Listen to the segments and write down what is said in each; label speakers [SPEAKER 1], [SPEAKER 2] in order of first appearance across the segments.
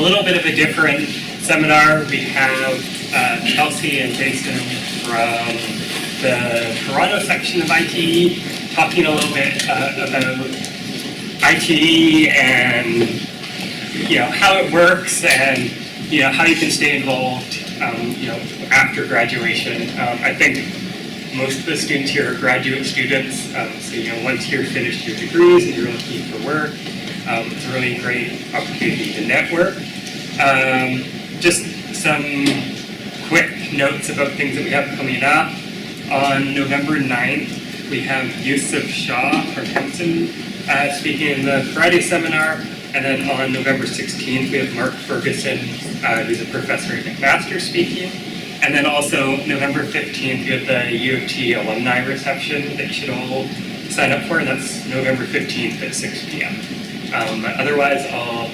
[SPEAKER 1] little bit of a different seminar. We have Kelsey and Jason from the Toronto section of ITE talking a little bit about ITE and how it works and how you can stay involved after graduation. I think most of the students here are graduate students, so once you're finished your degrees and you're looking for work, it's a really great opportunity to network. Just some quick notes about things that we have coming up. On November 9th, we have Yusuf Shah from Henson speaking in the Friday seminar, and then on November 16th, we have Mark Ferguson, who's a professor at McMaster speaking. And then also November 15th, we have the UT alumni reception that you should all sign up for, and that's November 15th at 6 p.m. Otherwise, I'll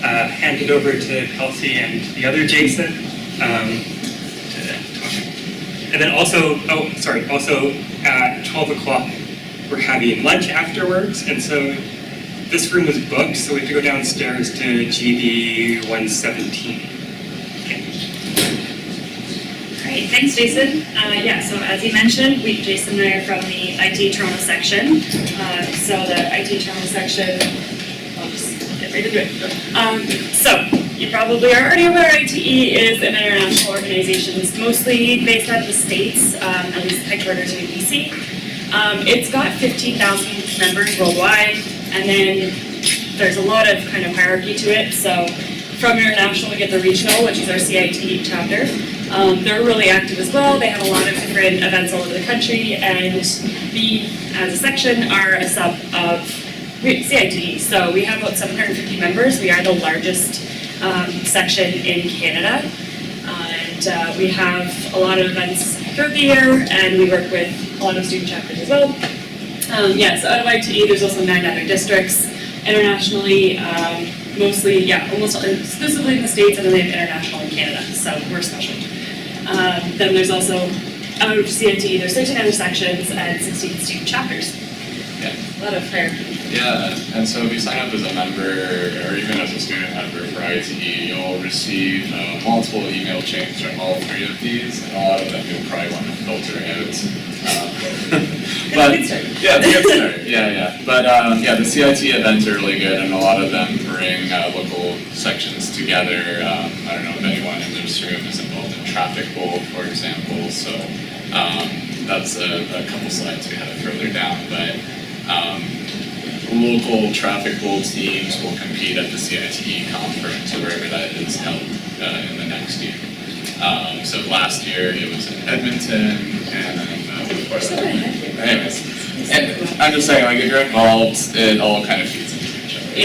[SPEAKER 1] hand it over to Kelsey and the other Jason to talk. And then also at 12 o'clock, we're having lunch afterwards, and so this room was booked, so we have to go downstairs to GB 117.
[SPEAKER 2] Great, thanks, Jason. So as you mentioned, Jason and I are from the ITE Toronto section. So the ITE Toronto section, I'll just get right into it. So you probably are already aware ITE is an international organization. It's mostly based out of the States, at least headquarters in BC. It's got 15,000 members worldwide, and then there's a lot of kind of hierarchy to it. So from international, we get the regional, which is our CITE chapter. They're really active as well. They have a lot of different events all over the country, and we, as a section, are a sub of CITE. So we have about 750 members. We are the largest section in Canada, and we have a lot of events throughout the year, and we work with a lot of student chapters as well. So out of ITE, there's also 9 other districts. Internationally, mostly, almost exclusively in the States, and then they have international in Canada, so we're special. Then there's also, out of CITE, there's 13 other sections and 16 student chapters.
[SPEAKER 3] Yeah.
[SPEAKER 2] A lot of hierarchy.
[SPEAKER 3] Yeah, and so if you sign up as a member, or even as a student member for ITE, you'll receive multiple email chains from all 3 of these, and a lot of them you'll probably want to filter out. But
[SPEAKER 2] good start.
[SPEAKER 3] Yeah, it's a good start. Yeah. But the CIT events are really good, and a lot of them bring local sections together. I don't know if anyone in this room is involved in Traffic Bowl, for example. So that's a couple slides we have further down. But local Traffic Bowl teams will compete at the CITE conference, wherever that is held in the next year. So last year it was in Edmonton, and then anyways, and I'm just saying, like, if you're involved, it all kind of feeds into each other.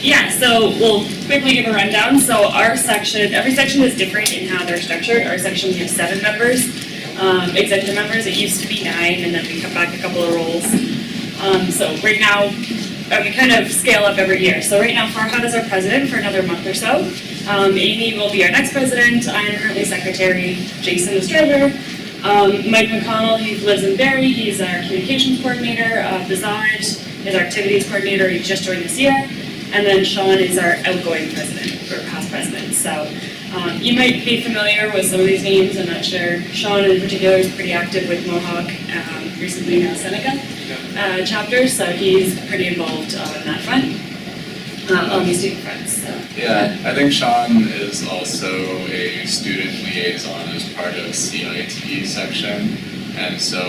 [SPEAKER 2] Yeah. So we'll quickly give a rundown. So our section, every section is different in how they're structured. Our section, we have 7 members, executive members. It used to be 9, and then we cut back a couple of roles. So right now, we kind of scale up every year. So right now, Farhad is our president for another month or so. Amy will be our next president. I'm currently secretary. Jason is treasurer. Mike McConnell, he lives in Barrie. He's our communications coordinator. Bazaj is our activities coordinator. He just joined this year. And then Sean is our outgoing president, or past president. So you might be familiar with some of these names. I'm not sure. Sean in particular is pretty active with Mohawk, recently now Seneca chapter. So he's pretty involved on that front, on the student fronts. So.
[SPEAKER 3] Yeah, I think Sean is also a student liaison as part of CITE section, and so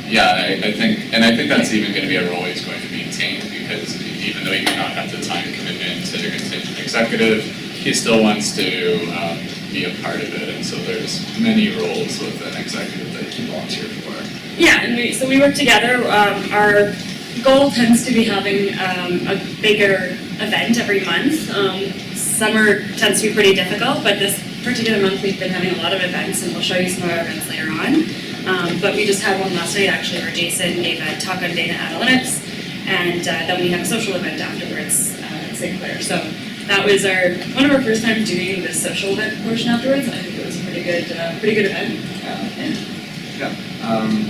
[SPEAKER 3] I think that's even going to be a role he's going to maintain, because even though he may not have the time commitment to contingent executive, he still wants to be a part of it, and so there's many roles with an executive that he can volunteer for.
[SPEAKER 2] Yeah, and we work together. Our goal tends to be having a bigger event every month. Summer tends to be pretty difficult, but this particular month we've been having a lot of events, and we'll show you some of our events later on. But we just had one last night actually where Jason gave a talk on data analytics, and then we had a social event afterwards at St. Clair. So that was one of our first times doing the social event portion afterwards. I think it was a pretty good event.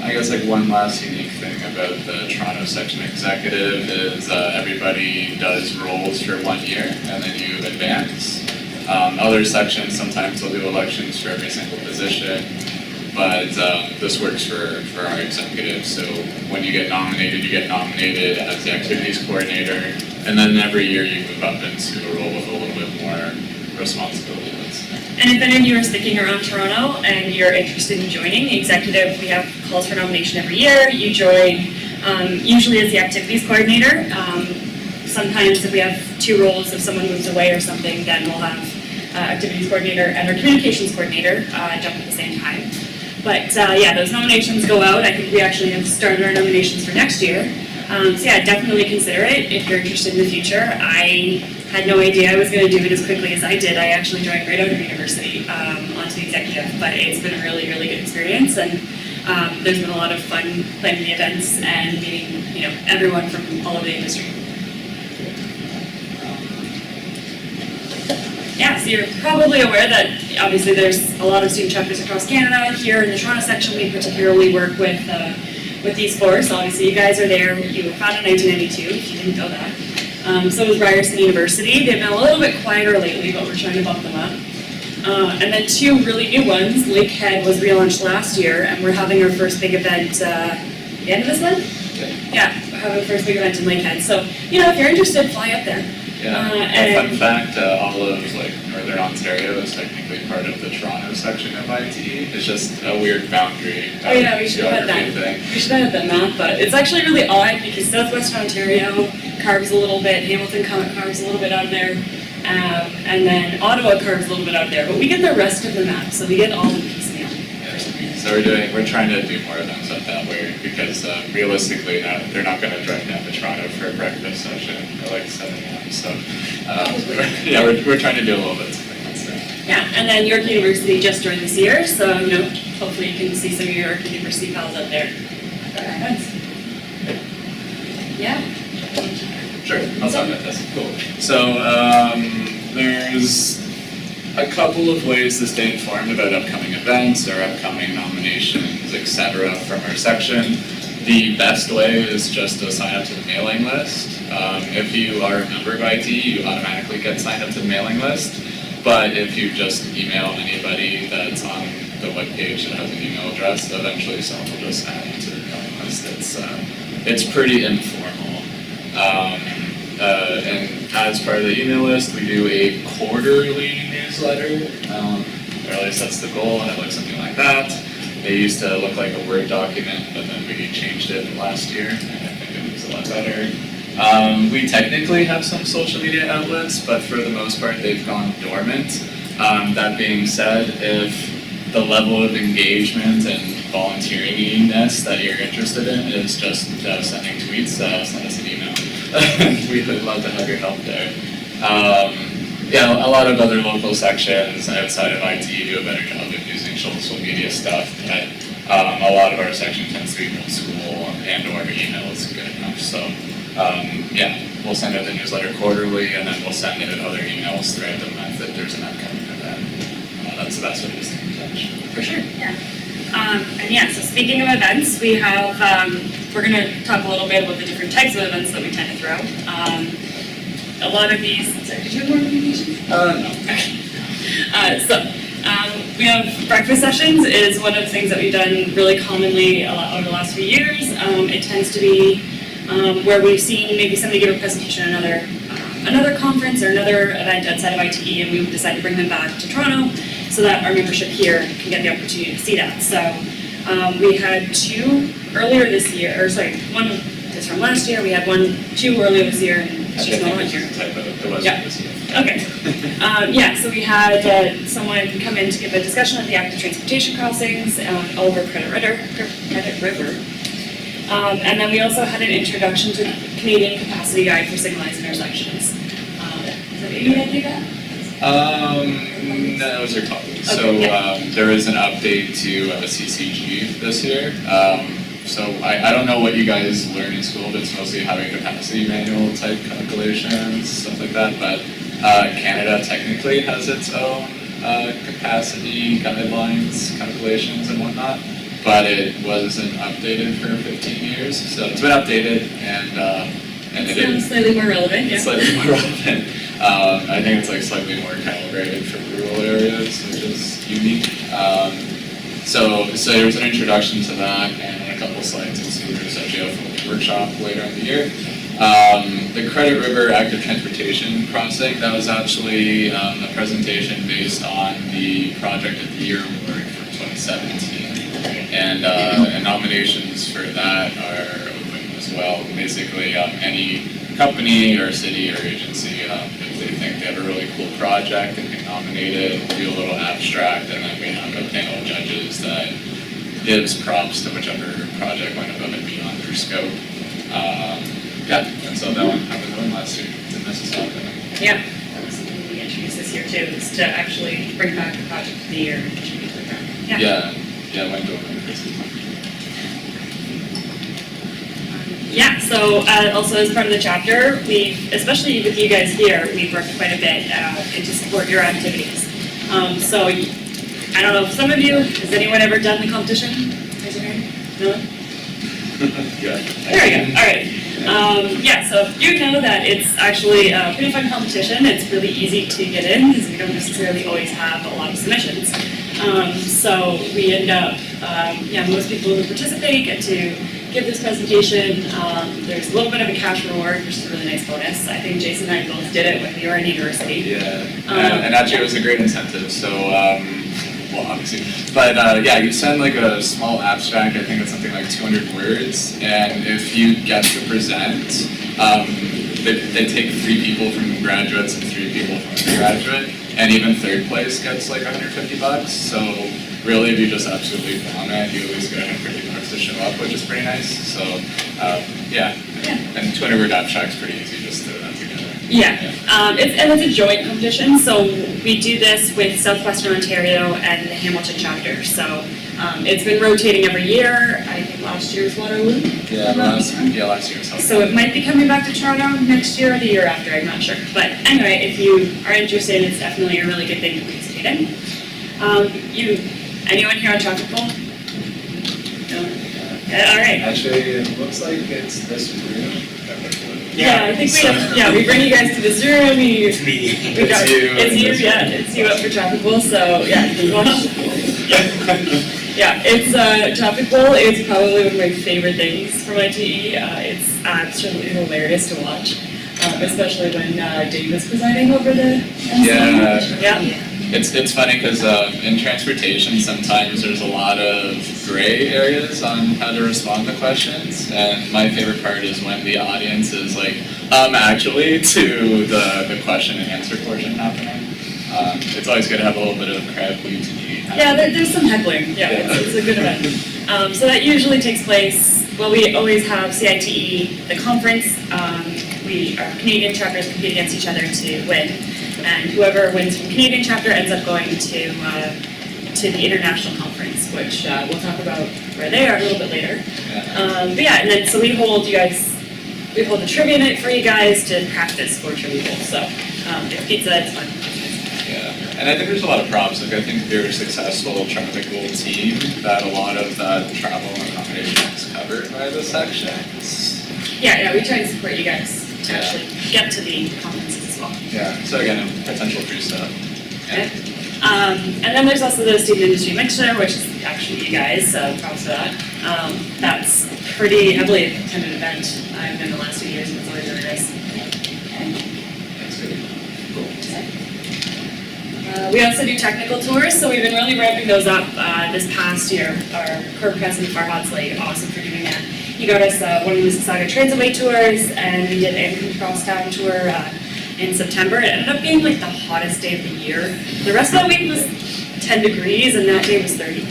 [SPEAKER 3] I guess like one last unique thing about the Toronto section executive is everybody does roles for 1 year and then you advance. Other sections, sometimes they'll do elections for every single position, but this works for our executive. So when you get nominated as the activities coordinator, and then every year you move up into a role with a little bit more responsibility.
[SPEAKER 2] And if any of you are sticking around Toronto and you're interested in joining the executive, we have calls for nomination every year. You join usually as the activities coordinator. Sometimes if we have 2 roles, if someone moves away or something, then we'll have activities coordinator and our communications coordinator jump at the same time. But yeah, those nominations go out. I think we actually have started our nominations for next year. So yeah, definitely consider it if you're interested in the future. I had no idea I was going to do it as quickly as I did. I actually joined right out of university onto the executive, but it's been a really, really good experience, and there's been a lot of fun planning the events and meeting, everyone from all over the industry. Yeah, so you're probably aware that obviously there's a lot of student chapters across Canada. Here in the Toronto section, we particularly work with these 4. So obviously you guys are there. You were founded in 1992, if you didn't know that. So is Ryerson University. They've been a little bit quieter lately, but we're trying to bump them up. And then 2 really new ones. Lakehead was relaunched last year, and we're having our first big event the end of this month? Yeah, we're having our first big event in Lakehead. So, if you're interested, fly up there.
[SPEAKER 3] Yeah, a fun fact, all of Northern Ontario is technically part of the Toronto section of ITE. It's just a weird boundary.
[SPEAKER 2] Oh yeah, we should have had that. We should have had that map, but it's actually really odd because Southwestern Ontario carves a little bit, Hamilton carves a little bit out of there, and then Ottawa carves a little bit out of there. But we get the rest of the map, so we get all the piecemeal.
[SPEAKER 3] Yeah. So we're trying to do more events up that way because realistically, they're not going to drive down to Toronto for a breakfast session at like 7 a.m. So yeah, we're trying to do a little bit of something else there.
[SPEAKER 2] Yeah, and then York University just joined this year, so hopefully you can see some of your York University pals out there. Yeah.
[SPEAKER 3] Sure, I'll talk about this. Cool. So there's a couple of ways to stay informed about upcoming events or upcoming nominations, etc. from our section. The best way is just to sign up to the mailing list. If you are a member of IT, you automatically get signed up to the mailing list. But if you just email anybody that's on the webpage that has an email address, eventually someone will just add you to the mailing list. It's pretty informal. And as part of the email list, we do a quarterly newsletter. Or at least that's the goal, and it looks something like that. They used to look like a Word document, but then we changed it last year, and I think it looks a lot better. We technically have some social media outlets, but for the most part, they've gone dormant. That being said, if the level of engagement and volunteeringness that you're interested in is just sending tweets, send us an email. We would love to have your help there. Yeah, a lot of other local sections outside of IT do a better job of using social media stuff, but a lot of our section tends to be old school and or email is good enough. So yeah, we'll send out the newsletter quarterly, and then we'll send out other emails throughout the month if there's an upcoming event. That's the best way to stay in touch.
[SPEAKER 2] For sure, yeah. And yeah, so speaking of events, we have, we're going to talk a little bit about the different types of events that we tend to throw. A lot of these, sorry, did you have more information?
[SPEAKER 3] No.
[SPEAKER 2] We have breakfast sessions is one of the things that we've done really commonly over the last few years. It tends to be where we've seen maybe somebody give a presentation at another conference or another event outside of ITE, and we decided to bring them back to Toronto so that our membership here can get the opportunity to see that. So we had 2 earlier this year, or sorry, 1 is from last year. We had 2 earlier this year, and she's not on here. Yeah. Okay. Yeah, so we had someone come in to give a discussion on the active transportation crossings over Credit River. And then we also had an introduction to Canadian Capacity Guide for Signalized Intersections. Is that what you had to do that?
[SPEAKER 3] No, those are copies.
[SPEAKER 2] Okay,
[SPEAKER 3] So
[SPEAKER 2] yeah.
[SPEAKER 3] there is an update to CCG this year. So I don't know what you guys learn in school, but it's mostly highway capacity manual type calculations, stuff like that. But Canada technically has its own capacity guidelines, calculations, and whatnot. but it wasn't updated for 15 years. So it's been updated, and it is
[SPEAKER 2] Slightly more relevant, yeah.
[SPEAKER 3] slightly more relevant. I think it's like slightly more calibrated for rural areas, which is unique. So there was an introduction to that and a couple slides into there's actually a full workshop later in the year. The Credit River Active Transportation Crossing, that was actually a presentation based on the Project of the Year Award for 2017. And nominations for that are open as well. Basically, any company or city or agency, if they think they have a really cool project, they can nominate it, do a little abstract, and then we have a panel of judges that gives props to whichever project went above and beyond their scope. And so that one happened last year in Mississauga.
[SPEAKER 2] Yeah, that was something we introduced this year too, is to actually bring back the project of the year and contribute to the program.
[SPEAKER 3] Yeah, went to one.
[SPEAKER 2] Yeah, so also as part of the chapter, especially with you guys here, we've worked quite a bit to support your activities. So I don't know if some of you, has anyone ever done the competition? Raise your hand. No?
[SPEAKER 3] Yeah.
[SPEAKER 2] There we go, all right. So you know that it's actually a pretty fun competition. It's really easy to get in because we don't necessarily always have a lot of submissions. So we end up, most people who participate get to give this presentation. There's a little bit of a cash reward, which is a really nice bonus. I think Jason and I both did it when we were in university.
[SPEAKER 3] Yeah, and actually it was a great incentive. So, obviously, but you send like a small abstract. I think it's something like 200 words, and if you get to present, they take 3 people from graduates and 3 people from undergraduate, and even third place gets like $150. So really, if you just absolutely bomb it, you at least get $150 to show up, which is pretty nice. So and 200 word abstract's pretty easy, just throw that together.
[SPEAKER 2] It's a joint competition, so we do this with Southwestern Ontario and the Hamilton chapter. So it's been rotating every year. I think last year was Waterloo.
[SPEAKER 3] Last year was Hamilton.
[SPEAKER 2] So it might be coming back to Toronto next year or the year after, I'm not sure. But anyway, if you are interested, it's definitely a really good thing to participate in. Anyone here on Chocolate Bowl? No? All right.
[SPEAKER 3] Actually, it looks like it's this room.
[SPEAKER 2] I think we bring you guys to this room.
[SPEAKER 1] It's me.
[SPEAKER 2] It's you up for Traffic Bowl, so you watch. It's Traffic Bowl is probably one of my favorite things from ITE. It's absolutely hilarious to watch, especially when Dave is presiding over the MC.
[SPEAKER 3] It's funny because in transportation sometimes there's a lot of gray areas on how to respond to questions, and my favorite part is when the audience is like, actually, to the question and answer portion happening. It's always good to have a little bit of crowd unity.
[SPEAKER 2] There's some heckling. It's a good event. So that usually takes place, we always have CITE, the conference. Our Canadian chapters compete against each other to win. And whoever wins from Canadian chapter ends up going to the international conference, which we'll talk about where they are a little bit later. And then so we hold a trivia night for you guys to practice for Trivia Bowl. So it's pizza, it's fun.
[SPEAKER 3] And I think there's a lot of props. Like I think if you're a successful Traffic Bowl team, that a lot of that travel and accommodation is covered by the sections.
[SPEAKER 2] We try to support you guys to actually get to the conferences as well.
[SPEAKER 3] So again, potential free stuff.
[SPEAKER 2] And then there's also the student industry mixture, which is actually you guys, so props for that. That's pretty heavily attended event. I've been the last 2 years, and it's always really nice.
[SPEAKER 3] That's pretty cool.
[SPEAKER 2] We also do technical tours, so we've been really ramping those up this past year. Our curb president, Farhad's like awesome for doing that. He got us one of the Mississauga Transitway tours, and we did an Crosstown tour in September. It ended up being like the hottest day of the year. The rest of the week was 10 degrees, and that day was 30.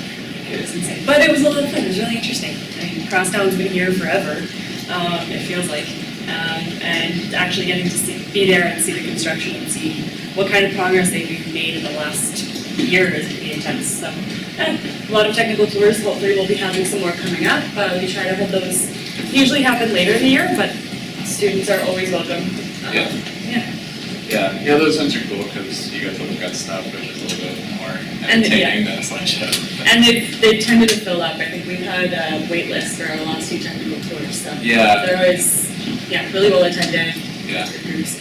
[SPEAKER 2] It was insane. But it was a lot of fun. It was really interesting. I mean, Crosstown's been here forever, it feels like. And actually getting to be there and see the construction and see what kind of progress they've made in the last year is pretty intense. So, a lot of technical tours. Hopefully we'll be having some more coming up. We try to have those usually happen later in the year, but students are always welcome.
[SPEAKER 3] Those ones are cool because you get to look at stuff which is a little bit more entertaining than a slideshow.
[SPEAKER 2] And they've tended to fill up. I think we've had a wait list for our last few technical tours, so.
[SPEAKER 3] Yeah.
[SPEAKER 2] They're always, really well attended.
[SPEAKER 3] Yeah.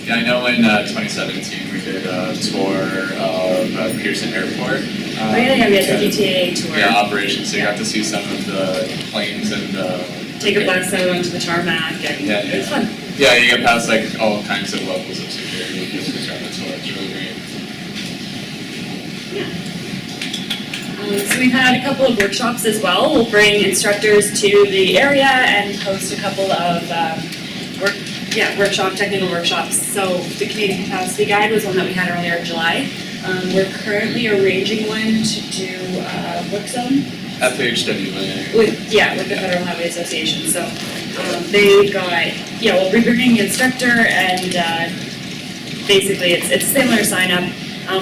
[SPEAKER 3] Yeah, I know in 2017 we did a tour of Pearson Airport.
[SPEAKER 2] We had the UT-ITE tour.
[SPEAKER 3] Yeah, operations, so you got to see some of the planes and
[SPEAKER 2] Take a bus out onto the tarmac and it was fun.
[SPEAKER 3] Yeah, you get past like all kinds of levels of security just during the tour. It's really great.
[SPEAKER 2] So we've had a couple of workshops as well. We'll bring instructors to the area and host a couple of technical workshops. So the Canadian Capacity Guide was one that we had earlier in July. We're currently arranging one to do work zone.
[SPEAKER 3] FHWA.
[SPEAKER 2] With the Federal Highway Association. So they've got, we'll be bringing an instructor and basically it's a similar sign up.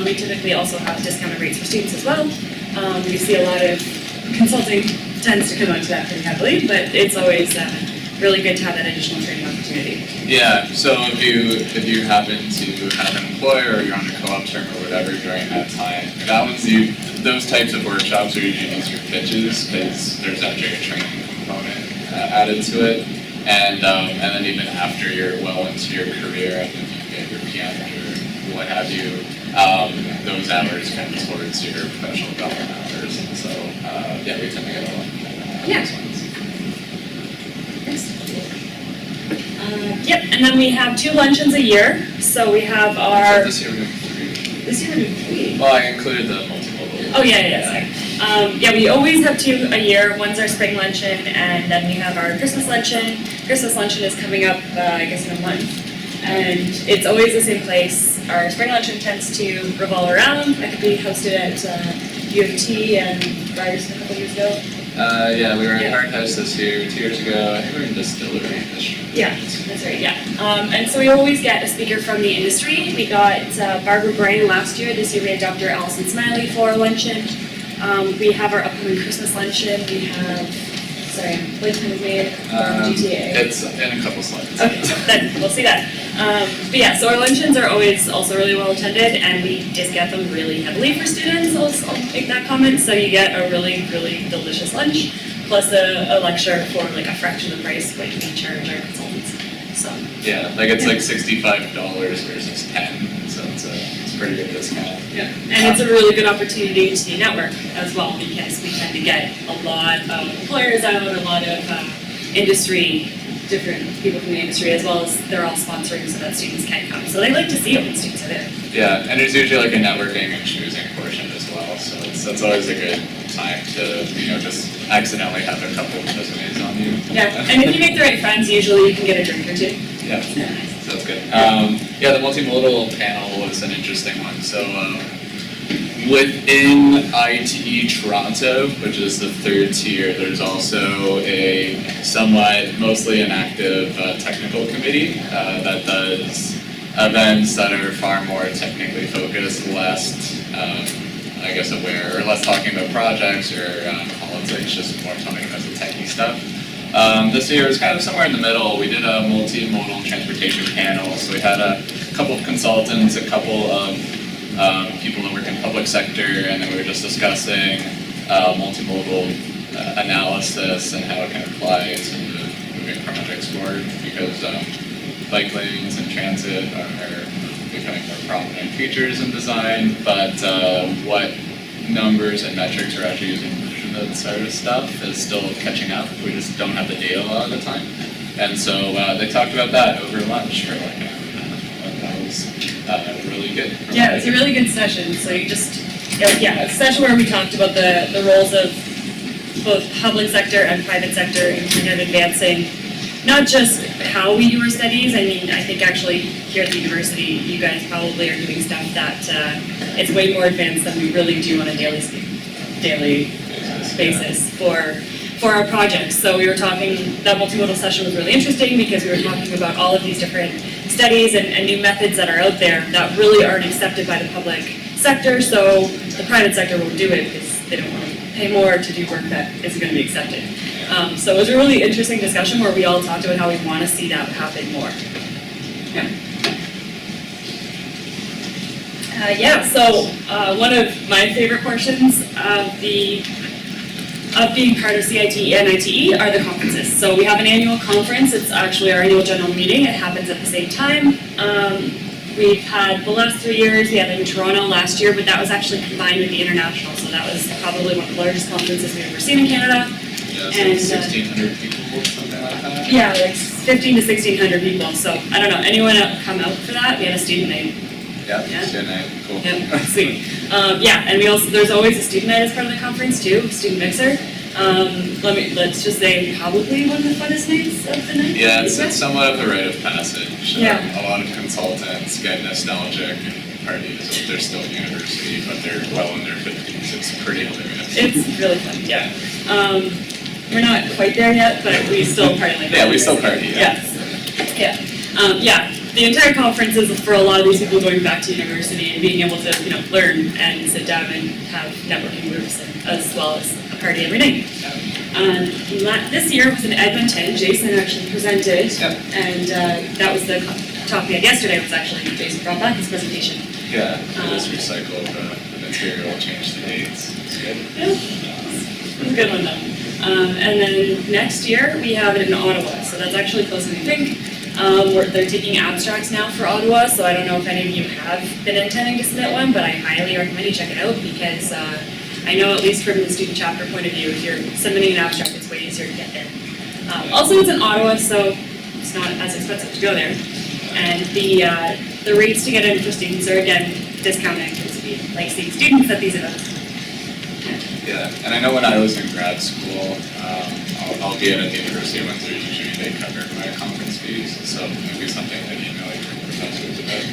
[SPEAKER 2] We typically also have discounted rates for students as well. We see a lot of consulting tends to come onto that pretty heavily, but it's always really good to have that additional training opportunity.
[SPEAKER 3] Yeah, so if you happen to have an employer or you're on a co-op term or whatever during that time, those types of workshops are usually easier pitches because there's actually a training component added to it. And then even after you're well into your career, and if you get your PM or what have you, those hours count towards your professional development hours. And so, we tend to get a lot of those ones.
[SPEAKER 2] And then we have 2 luncheons a year. So we have our.
[SPEAKER 3] This year we're doing 3.
[SPEAKER 2] This year we're doing 3.
[SPEAKER 3] Well, I included the multimodal.
[SPEAKER 2] Oh, sorry. We always have 2 a year. One's our spring luncheon, and then we have our Christmas luncheon. Christmas luncheon is coming up, in a month. And it's always the same place. Our spring luncheon tends to revolve around. I think we hosted at U of T and Ryerson a couple years ago.
[SPEAKER 3] We were in Hard House this year, 2 years ago. I think we were in Distillery this year.
[SPEAKER 2] Yeah, that's right, and so we always get a speaker from the industry. We got Barbara Bray last year. This year we had Dr. Allison Smiley for our luncheon. We have our upcoming Christmas luncheon. We have, blanking was made from GTA.
[SPEAKER 3] It's in a couple slides.
[SPEAKER 2] Okay, then we'll see that. So our luncheons are always also really well attended, and we discount them really heavily for students. I'll make that comment. So you get a really, really delicious lunch, plus a lecture for like a fraction of the price what we charge our consultants. So
[SPEAKER 3] it's like $65 versus $10, so it's a pretty good discount.
[SPEAKER 2] Yeah, and it's a really good opportunity to network as well because we tend to get a lot of employers out, a lot of different people from the industry, as well as they're all sponsoring so that students can come. So they like to see it when students are there.
[SPEAKER 3] Yeah, and there's usually like a networking and schmoozing portion as well, so that's always a good time to, just accidentally have a couple of resumes on you.
[SPEAKER 2] Yeah, and if you make the right friends, usually you can get a drink or 2.
[SPEAKER 3] Yeah, so that's good. The multimodal panel was an interesting one. So within ITE Toronto, which is the 3rd tier, there's also a somewhat mostly inactive technical committee that does events that are far more technically focused, less aware, or less talking about projects or politics, just more talking about the techie stuff. This year was kind of somewhere in the middle. We did a multimodal transportation panel, so we had a couple of consultants, a couple of people that work in public sector, and then we were just discussing multimodal analysis and how it can apply to moving projects forward, because bike lanes and transit are becoming more prominent features in design, but what numbers and metrics are actually using for that sort of stuff is still catching up. We just don't have the data a lot of the time. And so they talked about that over lunch for like an hour and a half. And that was really good.
[SPEAKER 2] Yeah, it was a really good session. So you just, a session where we talked about the roles of both public sector and private sector in kind of advancing not just how we do our studies. I mean, I think actually here at the university, you guys probably are doing stuff that it's way more advanced than we really do on a daily basis for our projects. So we were talking, that multimodal session was really interesting because we were talking about all of these different studies and new methods that are out there that really aren't accepted by the public sector. So the private sector won't do it because they don't want to pay more to do work that isn't going to be accepted. So it was a really interesting discussion where we all talked about how we want to see that happen more. Yeah. One of my favorite portions of being part of CITE and ITE are the conferences. So we have an annual conference. It's actually our annual general meeting. It happens at the same time. We've had the last 3 years. We had it in Toronto last year, but that was actually combined with the international. So that was probably one of the largest conferences we've ever seen in Canada.
[SPEAKER 3] Yeah, it's like 1,600 people, something like that.
[SPEAKER 2] Yeah, like 15 to 1,600 people. So I don't know, anyone come out for that? We had a student night.
[SPEAKER 3] Yeah, student night, cool.
[SPEAKER 2] Yeah, sweet. And we also, there's always a student night as part of the conference too, student mixer. Let's just say probably one of the funnest nights of the night.
[SPEAKER 3] Yeah, it's somewhat of a rite of passage.
[SPEAKER 2] Yeah.
[SPEAKER 3] A lot of consultants get nostalgic and parties if they're still in university, but they're well in their 50s. It's pretty hilarious.
[SPEAKER 2] It's really fun, yeah. We're not quite there yet, but we still party like that.
[SPEAKER 3] Yeah, we still party, yeah.
[SPEAKER 2] Yes. The entire conference is for a lot of these people going back to university and being able to, learn and sit down and have networking groups as well as a party every night. This year was in Edmonton. Jason actually presented, and that was the topic we had yesterday. Was actually Jason brought back his presentation.
[SPEAKER 3] Yeah, just recycled the material, changed the dates. It's good.
[SPEAKER 2] Yeah, it was a good one though. And then next year we have it in Ottawa, so that's actually closer than you think. They're taking abstracts now for Ottawa, so I don't know if any of you have been intending to submit one, but I highly recommend you check it out because I know, at least from the student chapter point of view, if you're submitting an abstract, it's way easier to get in. Also, it's in Ottawa, so it's not as expensive to go there. And the rates to get in for students are, again, discounted because we like seeing students at these events.
[SPEAKER 3] Yeah, and I know when I was in grad school, albeit at the University of Windsor, usually they covered my conference fees, so maybe something that email your professors about.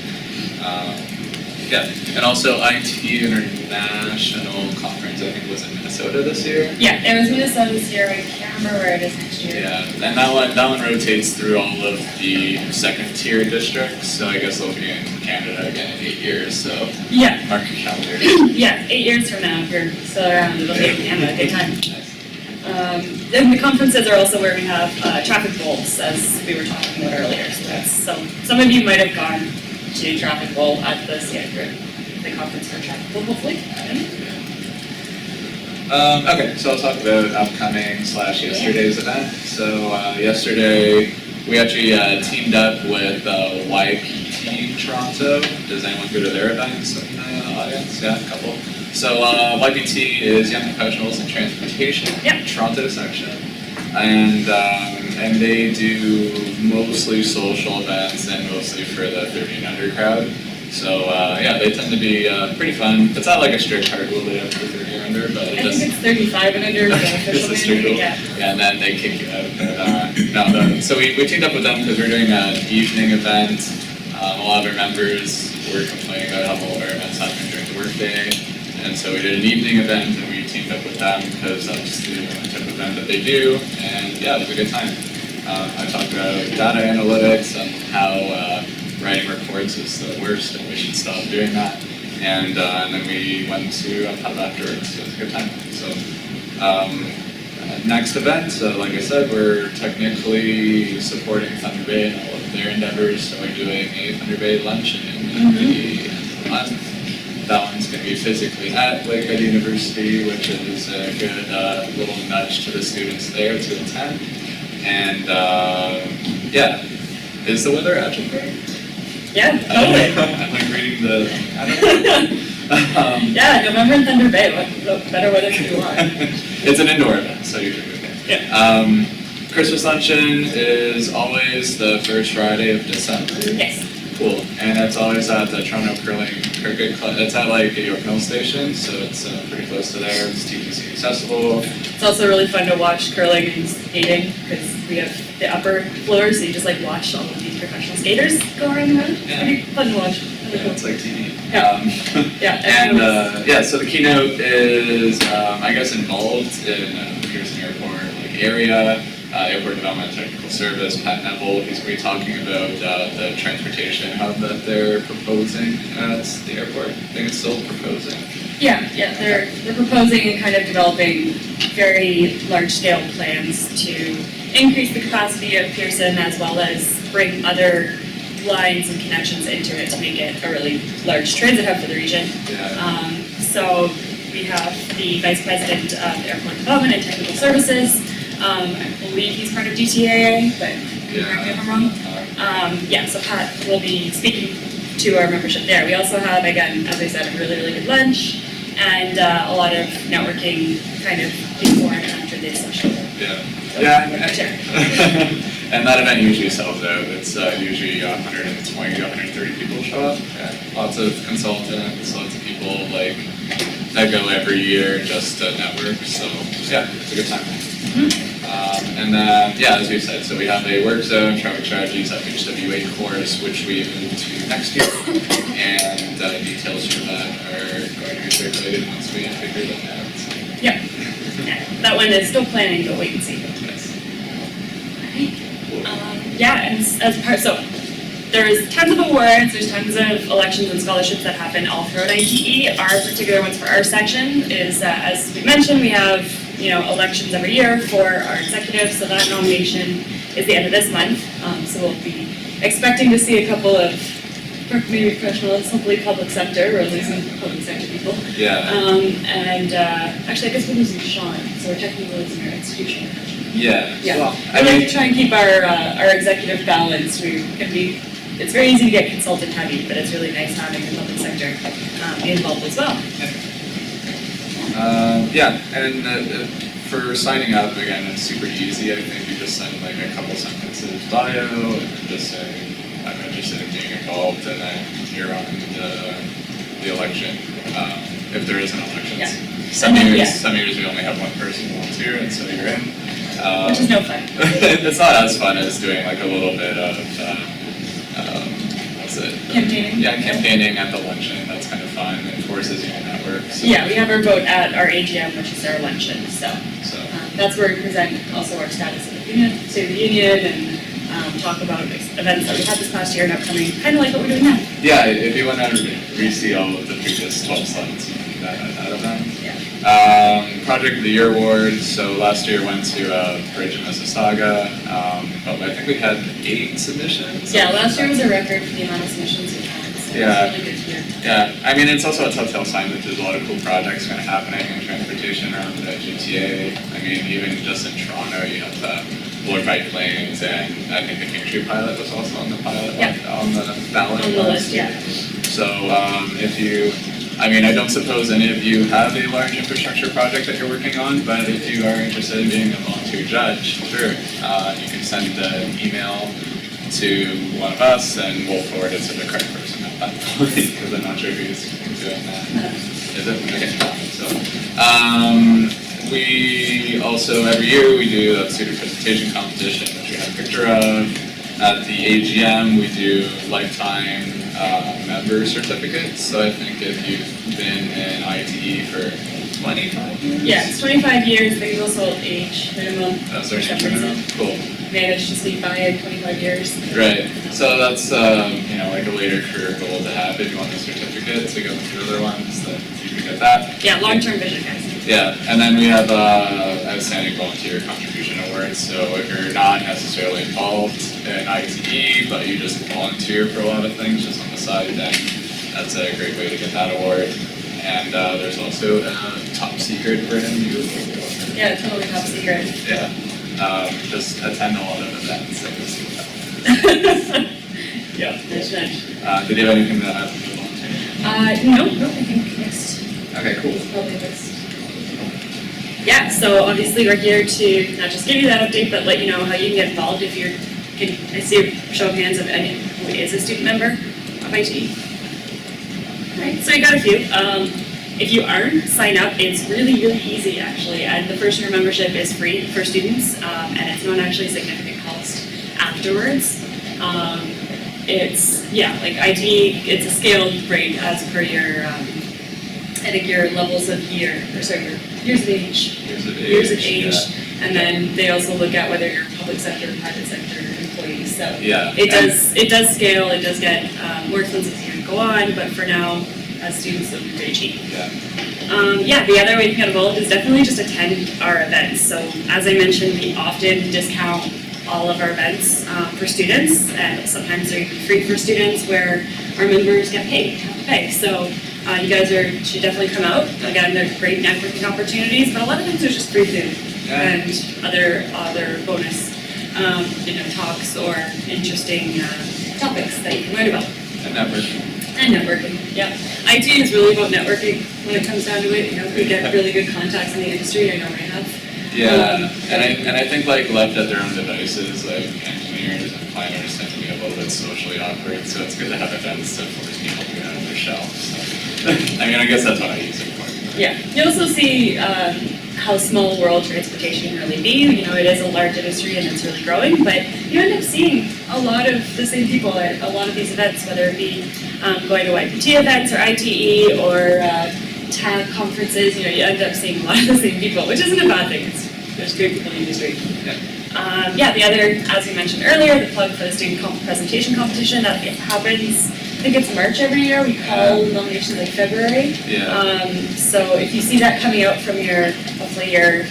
[SPEAKER 3] And also IT International Conference, I think, was in Minnesota this year.
[SPEAKER 2] Yeah, it was Minnesota this year. I can't remember where it is next year.
[SPEAKER 3] Yeah, and that one rotates through all of the second tier districts, so I guess they'll be in Canada again in 8 years, so mark your calendar.
[SPEAKER 2] 8 years from now, if you're still around, it'll be in Canada, good time. Then the conferences are also where we have traffic bowls, as we were talking about earlier. So some of you might have gone to traffic bowl at the Sandford, the conference for traffic bowl, hopefully.
[SPEAKER 3] Okay, so I'll talk about upcoming / yesterday's event. So yesterday we actually teamed up with UT-ITE Toronto. Does anyone go to their events in the audience? Yeah, a couple. So UT-ITE is Young Professionals in Transportation, Toronto section, and they do mostly social events and mostly for the 30 and under crowd. So they tend to be pretty fun. It's not like a strict hard rule they have for 30 or under, but
[SPEAKER 2] I think it's 35 and under.
[SPEAKER 3] It's a strict rule. Yeah, and then they kick you out. So we teamed up with them because we're doing an evening event. A lot of our members were complaining about how all of our events happen during the workday. And so we did an evening event and we teamed up with them because that's the type of event that they do. And it was a good time. I talked about data analytics and how writing reports is the worst and we should stop doing that. And then we went to a pub afterwards, so it was a good time. So next event, so like I said, we're technically supporting Thunder Bay and all of their endeavors. So we're doing a Thunder Bay luncheon in the month. That one's going to be physically at Lakehead University, which is a good little nudge to the students there to attend. And is the weather actually great?
[SPEAKER 2] Yeah, totally.
[SPEAKER 3] I'm like reading I don't know.
[SPEAKER 2] November in Thunder Bay, what better weather could you want?
[SPEAKER 3] It's an indoor event, so you should be okay. Yeah. Christmas luncheon is always the first Friday of December.
[SPEAKER 2] Yes.
[SPEAKER 3] Cool. And it's always at the Toronto Curling Cricket Club. It's at like a York Mill Station, so it's pretty close to there. It's TTC accessible.
[SPEAKER 2] It's also really fun to watch curling and skating because we have the upper floor, so you just like watch all of these professional skaters go around the road. It's pretty fun to watch.
[SPEAKER 3] It's like TV.
[SPEAKER 2] Yeah.
[SPEAKER 3] So the keynote is, I guess, involved in Pearson Airport area. Airport Development and Technical Service, Pat Neville, he's going to be talking about the transportation hub that they're proposing at the airport. I think it's still proposing.
[SPEAKER 2] Yeah, they're proposing and kind of developing very large-scale plans to increase the capacity of Pearson as well as bring other lines and connections into it to make it a really large transit hub for the region.
[SPEAKER 3] Yeah.
[SPEAKER 2] So we have the Vice President of Airport Development and Technical Services. I believe he's part of UT-ITE, but correct me if I'm wrong. Yeah, so Pat will be speaking to our membership there. We also have, again, as I said, a really, really good lunch and a lot of networking kind of before and after the session.
[SPEAKER 3] Yeah.
[SPEAKER 2] So,
[SPEAKER 3] Yeah. And that event usually sells out. It's usually 120 to 130 people show up. Yeah. Lots of consultants, lots of people like that go every year just to network. So yeah, it's a good time. And then, yeah, as we said, so we have a work zone, traffic strategies, FHWA course, which we move to next year. And details for that are going to be circulated once we figure that out. So.
[SPEAKER 2] Yeah. Yeah, that one is still planning, but wait and see.
[SPEAKER 3] Yes.
[SPEAKER 2] Yeah, and as part, so there's tons of awards, there's tons of elections and scholarships that happen all throughout ITE. Our particular ones for our section is, as we mentioned, we have, elections every year for our executives, so that nomination is the end of this month. So we'll be expecting to see a couple of maybe professionals, hopefully public sector, we're losing public sector people.
[SPEAKER 3] Yeah.
[SPEAKER 2] And actually, I guess we're losing Sean, so we're technically losing our institutional.
[SPEAKER 3] Yeah.
[SPEAKER 2] Yeah.
[SPEAKER 3] Well,
[SPEAKER 2] I like to try and keep our executive balanced. It's very easy to get consultant heavy, but it's really nice having the public sector be involved as well.
[SPEAKER 3] Yeah, and for signing up, again, it's super easy. I think you just send like a couple sentences bio and just say, I'm interested in being involved, and then you're on the election, if there is an election.
[SPEAKER 2] Yeah.
[SPEAKER 3] Some years we only have one person volunteer, and so you're in.
[SPEAKER 2] Which is no fun.
[SPEAKER 3] It's not as fun as doing like a little bit of, what's it?
[SPEAKER 2] Campaigning?
[SPEAKER 3] Yeah, campaigning at the luncheon. That's kind of fun. It forces you to network. So.
[SPEAKER 2] Yeah, we have our vote at our AGM, which is our luncheon. So that's where we present also our status of the union, State of the Union, and talk about events that we had this past year and upcoming, kind of like what we're doing now.
[SPEAKER 3] Yeah, if you want to re-see all of the previous 12 slides, you can do that at that event.
[SPEAKER 2] Yeah.
[SPEAKER 3] Project of the Year Awards, so last year went to Bridge in Mississauga, but I think we had 8 submissions.
[SPEAKER 2] Yeah, last year was a record for the amount of submissions we had, so
[SPEAKER 3] Yeah.
[SPEAKER 2] it's really good to hear.
[SPEAKER 3] Yeah, I mean, it's also a telltale sign that there's a lot of cool projects kind of happening in transportation around the GTA. I mean, even just in Toronto, you have the Lord Bike Lanes, and I think the King Street pilot was also on the pilot, on the ballot.
[SPEAKER 2] On the list, yeah.
[SPEAKER 3] So I don't suppose any of you have a large infrastructure project that you're working on, but if you are interested in being a volunteer judge, sure, you can send an email to one of us, and we'll forward it to the correct person at that point, because I'm not sure who's doing that. Is it? Okay, so, we also, every year, we do a student presentation competition, which we have a picture of. At the AGM, we do lifetime member certificates, so I think if you've been in ITE for 25 years?
[SPEAKER 2] Yeah, it's 25 years, there's also age minimum.
[SPEAKER 3] That's our age minimum? Cool.
[SPEAKER 2] Managed to stay by in 25 years.
[SPEAKER 3] Right. So that's like a later career goal to have if you want the certificate to go through other ones, then you can get that.
[SPEAKER 2] Yeah, long-term vision, guys.
[SPEAKER 3] Yeah, and then we have outstanding volunteer contribution awards. So if you're not necessarily involved in ITE, but you just volunteer for a lot of things just on the side, then that's a great way to get that award. And there's also a top secret brand new award.
[SPEAKER 2] Yeah, totally top secret.
[SPEAKER 3] Yeah. Just attend a lot of events and just see what happens. Yeah.
[SPEAKER 2] Nice.
[SPEAKER 3] Did you have anything to add to the volunteer?
[SPEAKER 2] No, I think next.
[SPEAKER 3] Okay, cool.
[SPEAKER 2] Probably next. Yeah, so obviously we're here to not just give you that update, but let you know how you can get involved if you're, I see a show of hands of anyone who is a student member of ITE. Right, so we got a few. If you aren't, sign up. It's really, really easy actually, and the first year membership is free for students, and it's not actually a significant cost afterwards. It's, like ITE, it's a scaled rate as per your, I think your levels of your years of age. Years of age.
[SPEAKER 3] Yeah.
[SPEAKER 2] And then they also look at whether you're public sector or private sector employee. So
[SPEAKER 3] yeah.
[SPEAKER 2] it does scale, it does get more expensive as you go on, but for now, as students, it'll be pretty cheap.
[SPEAKER 3] Yeah.
[SPEAKER 2] The other way to get involved is definitely just attend our events. So as I mentioned, we often discount all of our events for students, and sometimes they're free for students where our members get paid, have to pay. So you guys should definitely come out. Again, there's great networking opportunities, but a lot of times there's just free food and other bonus talks or interesting topics that you can learn about.
[SPEAKER 3] And networking.
[SPEAKER 2] And networking, yeah. IT is really about networking when it comes down to it. We get really good contacts in the industry. I know I have.
[SPEAKER 3] Yeah, and I think like left at their own devices, like engineers and planners tend to be a little bit socially awkward, so it's good to have events to force people to get out of their shell. So, I mean, I guess that's what I use it for.
[SPEAKER 2] Yeah, you also see how small world transportation can really be. It is a large industry and it's really growing, but you end up seeing a lot of the same people at a lot of these events, whether it be going to YPT events or ITE or TAG conferences. You end up seeing a lot of the same people, which isn't a bad thing. There's great people in the industry.
[SPEAKER 3] Yeah.
[SPEAKER 2] The other, as we mentioned earlier, the plug for the student presentation competition that happens. I think it's March every year. We call nominations like February.
[SPEAKER 3] Yeah.
[SPEAKER 2] So if you see that coming out from hopefully your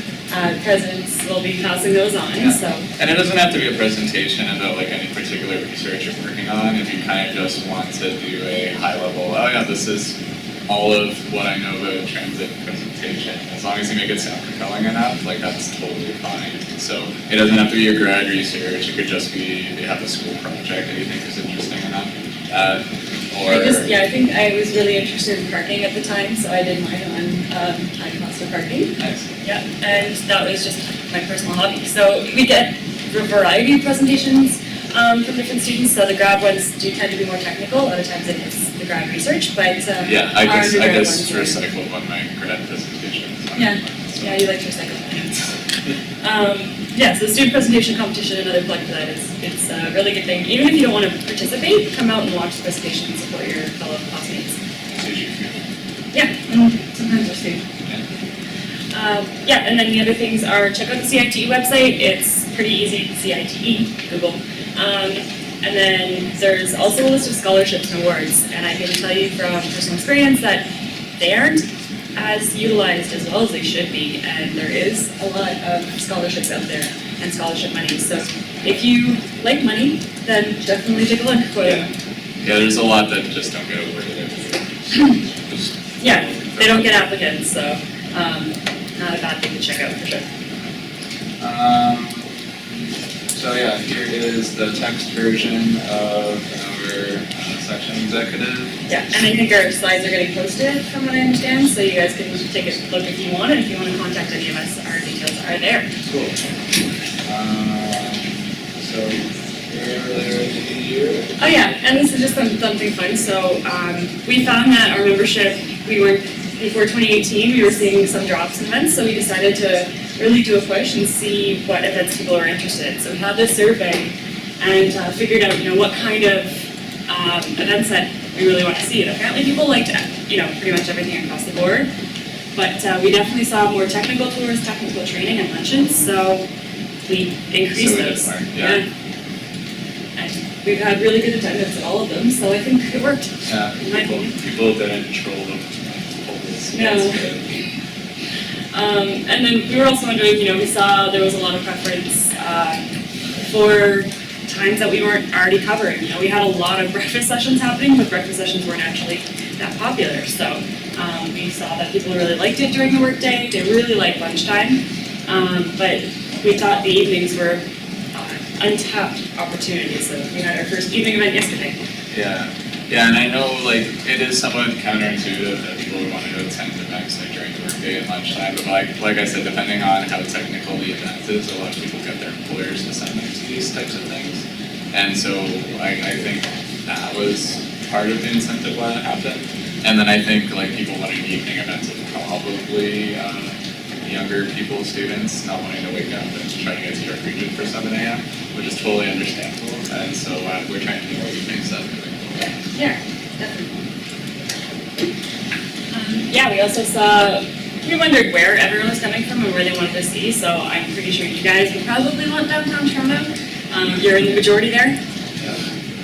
[SPEAKER 2] presidents will be passing those on.
[SPEAKER 3] Yeah.
[SPEAKER 2] So.
[SPEAKER 3] And it doesn't have to be a presentation about like any particular research you're working on. If you kind of just want to do a high level, this is all of what I know about transit presentation. As long as you make it sound compelling enough, like that's totally fine. So it doesn't have to be your grad research. It could just be you have a school project that you think is interesting enough.
[SPEAKER 2] I think I was really interested in parking at the time, so I did mine on high cost of parking.
[SPEAKER 3] Nice.
[SPEAKER 2] Yeah, and that was just my personal hobby. So we get a variety of presentations from different students. So the grad ones do tend to be more technical. A lot of times it is the grad research, but
[SPEAKER 3] I guess recycled on my grad presentation.
[SPEAKER 2] Yeah, you like to recycle. So the student presentation competition, another plug for that, it's a really good thing. Even if you don't want to participate, come out and watch the presentation and support your fellow classmates. Yeah, sometimes there's food. And then the other things are check out the CITE website. It's pretty easy, CITE, Google. And then there's also a list of scholarships and awards. And I can tell you from personal experience that they aren't as utilized as well as they should be. And there is a lot of scholarships out there and scholarship money. So if you like money, then definitely take a look.
[SPEAKER 3] There's a lot that just don't get awarded.
[SPEAKER 2] Yeah, they don't get applicants, so not a bad thing to check out for sure.
[SPEAKER 3] Here is the text version of our section executive.
[SPEAKER 2] Yeah, and I think our slides are getting posted from what I understand, so you guys can take a look if you want, and if you want to contact any of us, our details are there.
[SPEAKER 3] Cool. Earlier in the year.
[SPEAKER 2] Oh yeah, and this is just something fun. So we found that our membership, before 2018, we were seeing some drops in events, so we decided to really do a push and see what events people are interested in. So we had this survey and figured out, what kind of events that we really want to see. And apparently people liked, pretty much everything across the board. But we definitely saw more technical tours, technical training, and luncheons. So we increased those.
[SPEAKER 3] Yeah.
[SPEAKER 2] And we've had really good attendance at all of them, so I think it worked.
[SPEAKER 3] Yeah, people didn't troll them.
[SPEAKER 2] No. And then we were also wondering, we saw there was a lot of preference for times that we weren't already covering. We had a lot of breakfast sessions happening, but breakfast sessions weren't actually that popular. So we saw that people really liked it during the workday. They really liked lunchtime, but we thought the evenings were untapped opportunities. So we had our first evening event yesterday.
[SPEAKER 3] Yeah, and I know it is somewhat counterintuitive that people would want to attend events during the workday and lunchtime, but like I said, depending on how technical the event is, a lot of people get their employers to send them to these types of things. And so I think that was part of the incentive why it happened. And then I think people wanting evening events is probably younger people, students, not wanting to wake up and try to get to York Region for 7 a.m., which is totally understandable. And so we're trying to do more evenings that way.
[SPEAKER 2] Yeah, definitely. We also saw, we wondered where everyone was coming from and where they wanted to see, so I'm pretty sure you guys would probably want downtown Toronto. You're in the majority there.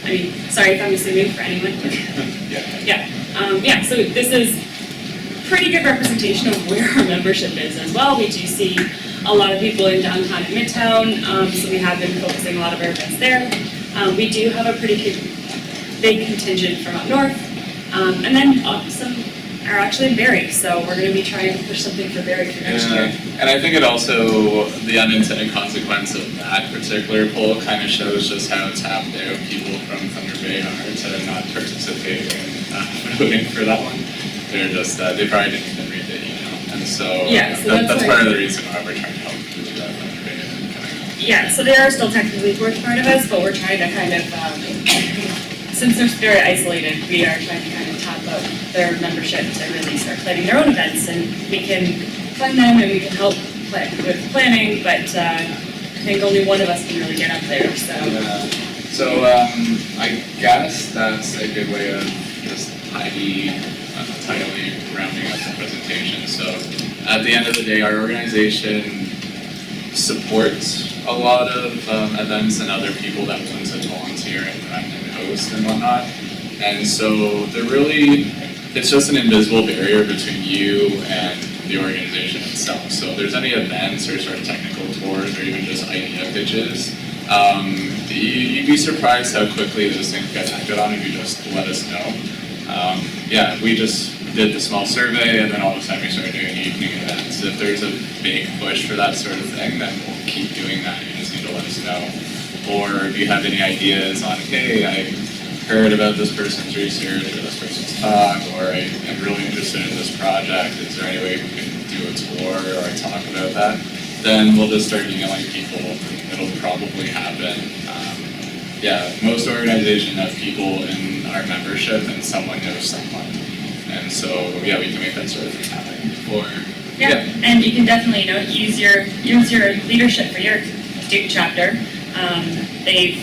[SPEAKER 2] I mean, sorry if I'm assuming for anyone.
[SPEAKER 3] Yeah.
[SPEAKER 2] So this is pretty good representation of where our membership is as well. We do see a lot of people in downtown and midtown, so we have been focusing a lot of our events there. We do have a pretty big contingent from up north, and then some are actually in Barrie, so we're going to be trying to push something for Barrie for next year.
[SPEAKER 3] And I think it also, the unintended consequence of that particular poll kind of shows just how tapped out people from Thunder Bay are to not participate in voting for that one. They're just, they probably didn't even read the email. And so,
[SPEAKER 2] Yeah, so
[SPEAKER 3] that's
[SPEAKER 2] that's
[SPEAKER 3] part of the reason why we're trying to help do that Thunder Bay and coming up.
[SPEAKER 2] Yeah, so they are still technically fourth part of us, but we're trying to kind of, since they're very isolated, we are trying to kind of top up their membership to really start planning their own events, and we can fund them and we can help with planning, but I think only one of us can really get up there, so.
[SPEAKER 3] Yeah. So I guess that's a good way of just tightly rounding up the presentation. So at the end of the day, our organization supports a lot of events and other people that want to volunteer and run and host and whatnot. And so it's just an invisible barrier between you and the organization itself. So if there's any events or sort of technical tours or even just idea pitches, you'd be surprised how quickly those things get acted on if you just let us know. Yeah, we just did the small survey and then all of a sudden we started doing evening events. If there's a big push for that sort of thing, then we'll keep doing that. You just need to let us know. Or if you have any ideas on, hey, I heard about this person's research or this person's talk, or I'm really interested in this project, is there any way we can do a tour or a talk about that? Then we'll just start emailing people. It'll probably happen. Yeah, most organizations have people in our membership and someone knows someone. And so, yeah, we can make that sort of thing happen. Or,
[SPEAKER 2] Yeah, and you can definitely, use your leadership for your student chapter. They've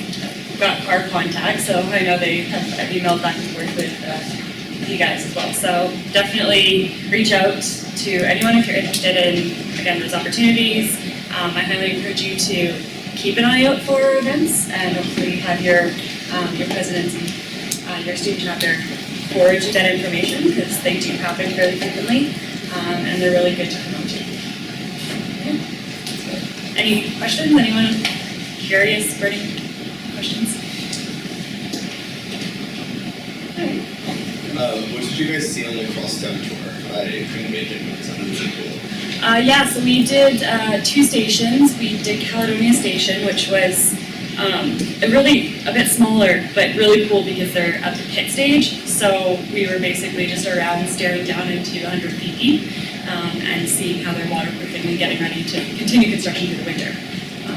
[SPEAKER 2] got our contact, so I know I've emailed back and forth with you guys as well. So definitely reach out to anyone if you're interested in, again, those opportunities. I highly encourage you to keep an eye out for events and hopefully have your presidents and your student chapter forward you that information, because they do happen fairly frequently, and they're really good to promote to. Yeah. Any questions? Anyone curious, burning questions?
[SPEAKER 4] What did you guys see on the crosstown tour? I couldn't make it because I'm really cool.
[SPEAKER 2] Yeah, so we did 2 stations. We did Caledonia Station, which was a bit smaller, but really cool because they're at the pit stage. So we were basically just around staring down into 100 pp and seeing how they're waterproofing and getting ready to continue construction through the winter.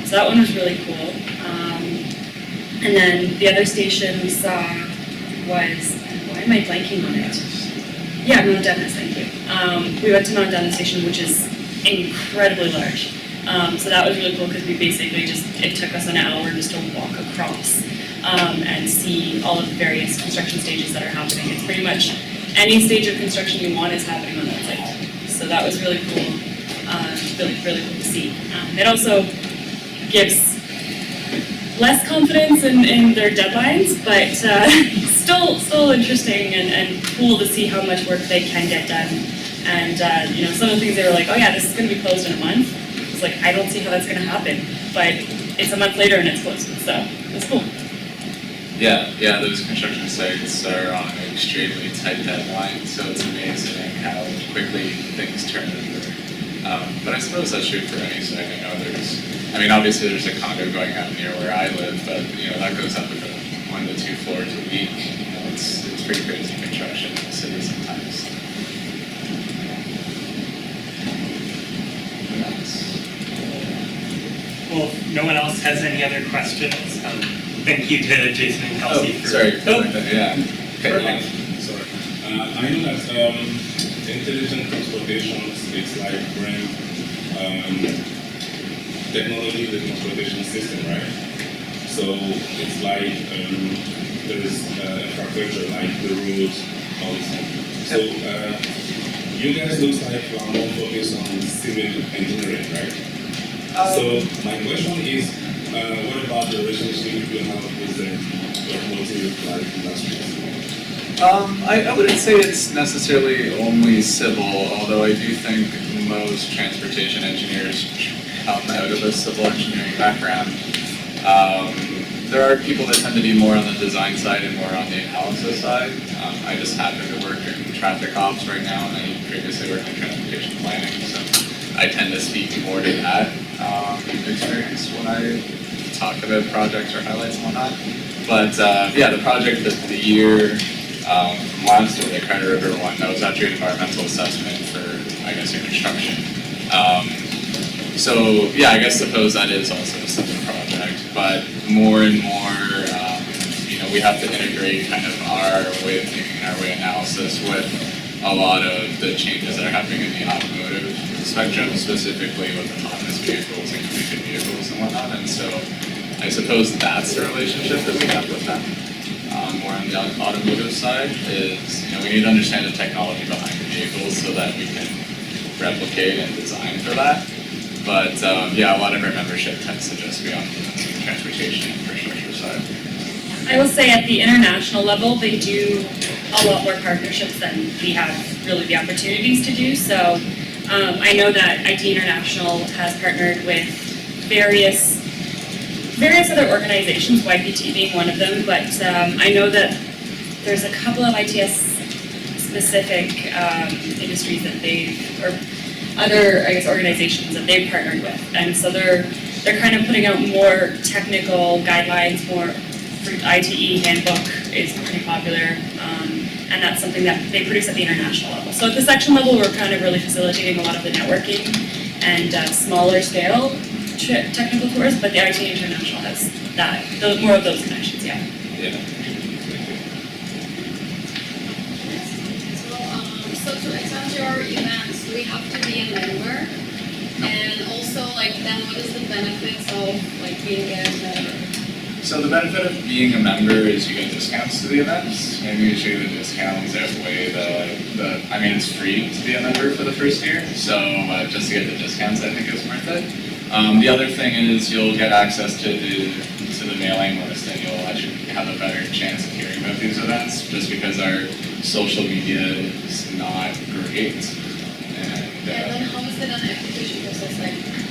[SPEAKER 2] So that one was really cool. And then the other station we saw was, why am I blanking on it? Yeah, Mount Dennis, thank you. We went to Mount Dennis Station, which is incredibly large. So that was really cool because we basically it took us an hour just to walk across and see all of the various construction stages that are happening. It's pretty much any stage of construction you want is happening on that site. So that was really cool, really cool to see. It also gives less confidence in their deadlines, but still interesting and cool to see how much work they can get done. And some of the things they were like, oh yeah, this is going to be closed in a month. It's like, I don't see how that's going to happen, but it's a month later and it's closed, so it's cool.
[SPEAKER 3] Yeah, those construction sites are on an extremely tight deadline, so it's amazing how quickly things turn over. But I suppose that's true for any site. Obviously there's a condo going up near where I live, but that goes up about 1 to 2 floors a week. It's pretty crazy construction in the city sometimes.
[SPEAKER 1] Well, if no one else has any other questions, thank you to Jason and Kelsey for...
[SPEAKER 3] Sorry. Yeah. Okay.
[SPEAKER 5] Sorry. I know that intelligent transportation is like bring technology to the transportation system, right? So it's like there is infrastructure like the roads, all this stuff. So you guys looks like you are more focused on civil engineering, right? So my question is, what about the relationship you have with the automotive industry?
[SPEAKER 3] I wouldn't say it's necessarily only civil, although I do think most transportation engineers come out of a civil engineering background. There are people that tend to be more on the design side and more on the analysis side. I just happen to work in traffic ops right now, and I previously worked in transportation planning, so I tend to speak more to that experience when I talk about projects or highlights and whatnot. But yeah, the project of the year from last year, the Carter River one, that was actually an environmental assessment for, I guess, a construction. So yeah, I guess suppose that is also a civil project, but more and more, we have to integrate kind of our way of thinking, our way of analysis with a lot of the changes that are happening in the automotive spectrum, specifically with autonomous vehicles and connected vehicles and whatnot. And so I suppose that's the relationship that we have with them. More on the automotive side is, we need to understand the technology behind the vehicles so that we can replicate and design for that. But yeah, a lot of our membership tends to just be on the transportation infrastructure side.
[SPEAKER 2] I will say at the international level, they do a lot more partnerships than we have really the opportunities to do. So I know that IT International has partnered with various other organizations, YPT being one of them, but I know that there's a couple of ITS-specific industries that or other, I guess, organizations that they've partnered with. And so they're kind of putting out more technical guidelines, more ITE handbook is pretty popular, and that's something that they produce at the international level. So at the section level, we're kind of really facilitating a lot of the networking and smaller scale technical tours, but the IT International has more of those connections, yeah.
[SPEAKER 3] Yeah.
[SPEAKER 6] So to attend your events, we have to be a member, and also then what is the benefits of being a member?
[SPEAKER 3] So the benefit of being a member is you get discounts to the events, and usually the discounts outweigh it's free to be a member for the first year, so just to get the discounts I think is worth it. The other thing is you'll get access to the mailing list, and you'll actually have a better chance of hearing about these events, just because our social media is not great. And
[SPEAKER 6] Then how is it an application process?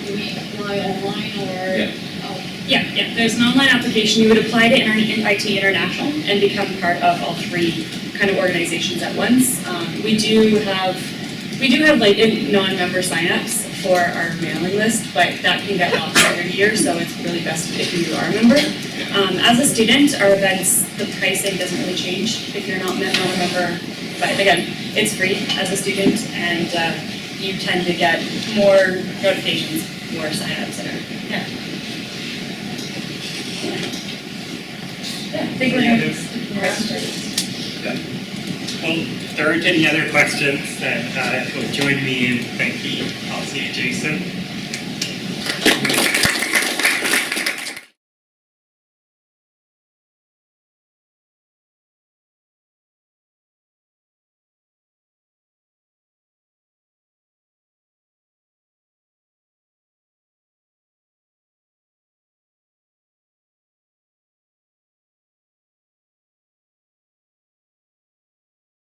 [SPEAKER 6] Do we apply online or?
[SPEAKER 3] Yeah.
[SPEAKER 2] Yeah, there's an online application. You would apply to IT International and become part of all three kind of organizations at once. We do have non-member signups for our mailing list, but that can get lost every year, so it's really best if you are a member. As a student, our events, the pricing doesn't really change if you're not a member, but again, it's free as a student, and you tend to get more notifications, more signups, yeah. I think we're
[SPEAKER 1] Any
[SPEAKER 2] going
[SPEAKER 1] other questions? Well, if there aren't any other questions, then will join me in thanking Kelsey and Jason.